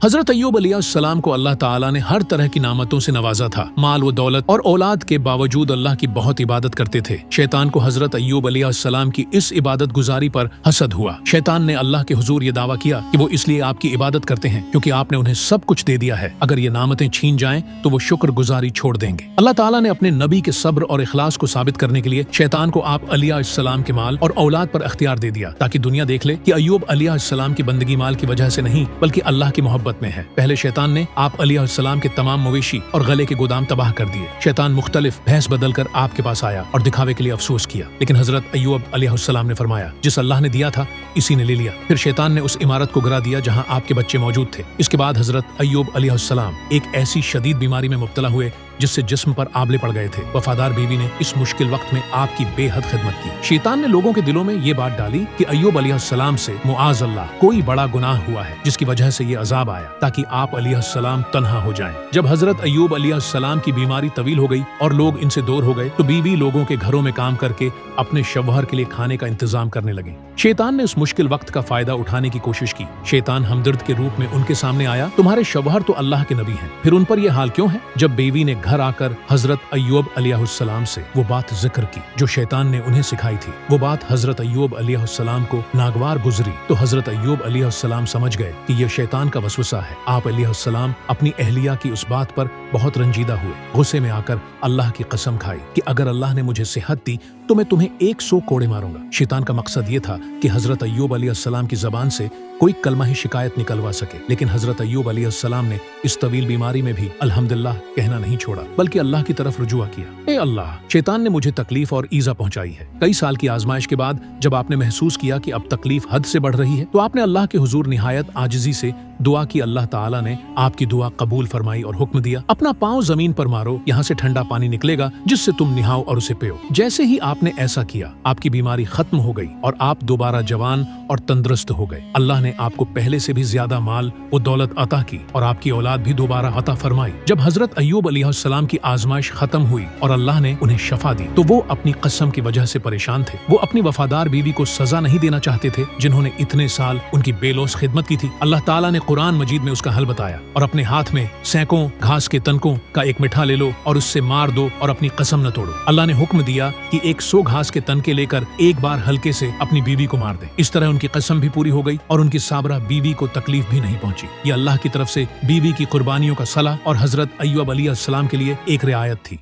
हजरत अय्यूब अलैहिस्सलाम को अल्लाह ताला ने हर तरह की नामतों से नवाजा था। माल व दौलत और औलाद के बावजूद अल्लाह की बहुत इबादत करते थे। शैतान को हजरत अय्यूब अलैहिस्सलाम की इस इबादत गुजारी पर हसद हुआ। शैतान ने अल्लाह के हुजूर ये दावा किया कि वो इसलिए आपकी इबादत करते हैं क्योंकि आपने उन्हें सब कुछ दे दिया है। अगर ये नामतें छीन जाएं तो वो शुक्र गुजारी छोड़ देंगे। अल्लाह ताला ने अपने नबी के सब्र और इखलास को साबित करने के लिए शैतान को आप अलैहिस्सलाम के माल और औलाद पर अख्तियार दे दिया ताकि दुनिया देख ले कि अय्यूब अलैहिस्सलाम की बंदगी माल की वजह से नहीं बल्कि अल्लाह की मोहब्बत में है। पहले शैतान ने आप अलैहिस्सलाम के तमाम मवेशी और गले के गोदाम तबाह कर दिए। शैतान मुख्तलिफ भैंस बदल कर आपके पास आया और दिखावे के लिए अफसोस किया, लेकिन हजरत अय्यूब अलैहिस्सलाम ने फरमाया जिस अल्लाह ने दिया था इसी ने ले लिया। फिर शैतान ने उस इमारत को गिरा दिया जहां आपके बच्चे मौजूद थे। इसके बाद हजरत अय्यूब अलैहिस्सलाम एक ऐसी शदीद बीमारी में मुब्तला हुए जिससे जिस्म पर आबले पड़ गए थे। वफादार बीवी ने इस मुश्किल वक्त में आपकी बेहद खिदमत की। शैतान ने लोगों के दिलों में ये बात डाली कि अय्यूब अलैहिस्सलाम से मुआज़ अल्लाह कोई बड़ा गुनाह हुआ है जिसकी वजह से ये अजाब आया ताकि आप अलैहिस्सलाम तन्हा हो जाएं। जब हजरत अय्यूब अलैहिस्सलाम की बीमारी तवील हो गई और लोग इनसे दूर हो गए तो बीवी लोगों के घरों में काम करके अपने शौहर के लिए खाने का इंतजाम करने लगे। शैतान ने उस मुश्किल वक्त का फायदा उठाने की कोशिश की। शैतान हमदर्द के रूप में उनके सामने आया, तुम्हारे शौहर तो अल्लाह के नबी हैं, फिर उन पर यह हाल क्यों है? जब बीवी ने घर आकर हजरत अय्यूब अलैहिस्सलाम से वो बात जिक्र की जो शैतान ने उन्हें सिखाई थी, वो बात हजरत अय्यूब अलैहिस्सलाम को नागवार गुजरी तो हजरत अय्यूब अलैहिस्सलाम समझ गए कि यह शैतान का वसवसा है। आप अलैहिस्सलाम अपनी अहलिया की उस बात पर बहुत रंजीदा हुए। गुस्से में आकर अल्लाह की कसम खाई कि अगर अल्लाह ने मुझे सेहत दी तो मैं तुम्हें 100 कोड़े मारूंगा। शैतान का मकसद ये था कि हजरत अय्यूब अलैहिस्सलाम की जबान से कोई कलमा ही शिकायत निकलवा सके, लेकिन हजरत अय्यूब अलैहिस्सलाम ने इस तवील बीमारी में भी अल्हम्दुलिल्लाह कहना नहीं छोड़ा बल्कि अल्लाह की तरफ रुजुआ किया। ए अल्लाह, शैतान ने मुझे तकलीफ और ईजा पहुंचाई है। कई साल की आजमाइश के बाद जब आपने महसूस किया कि अब तकलीफ हद से बढ़ रही है तो आपने अल्लाह के हुजूर निहायत आजिजी से दुआ की। अल्लाह ताला ने आपकी दुआ कबूल फरमाई और हुक्म दिया, अपना पांव जमीन पर मारो, यहाँ से ठंडा पानी निकलेगा जिससे तुम निहाओ और उसे पियो। जैसे ही आपने ऐसा किया आपकी बीमारी खत्म हो गई और आप दोबारा जवान और तंदुरुस्त हो गए। अल्लाह ने आपको पहले से भी ज्यादा माल और दौलत अता की और आपकी औलाद भी दोबारा अता फरमाई। जब हजरत अय्यूब अलैहिस्सलाम की आजमाइश खत्म हुई और अल्लाह ने उन्हें शफा दी तो वो अपनी कसम की वजह से परेशान थे। वो अपनी वफादार बीवी को सजा नहीं देना चाहते थे जिन्होंने इतने साल उनकी बेलौस खिदमत की थी। अल्लाह ताला ने कुरान मजीद में उसका हल बताया और अपने हाथ में सैकड़ों घास के तनकों का एक मिठा ले लो और उससे मार दो और अपनी कसम न तोड़ो। अल्लाह ने हुक्म दिया कि 100 घास के तनके लेकर एक बार हल्के से अपनी बीवी को मार दे। इस तरह उनकी कसम भी पूरी हो गई और उनकी साबरा बीवी को तकलीफ भी नहीं पहुंची। ये अल्लाह की तरफ से बीवी की कुर्बानियों का सलाह और हजरत अय्यूब अलैहिस्सलाम के लिए एक रियायत थी।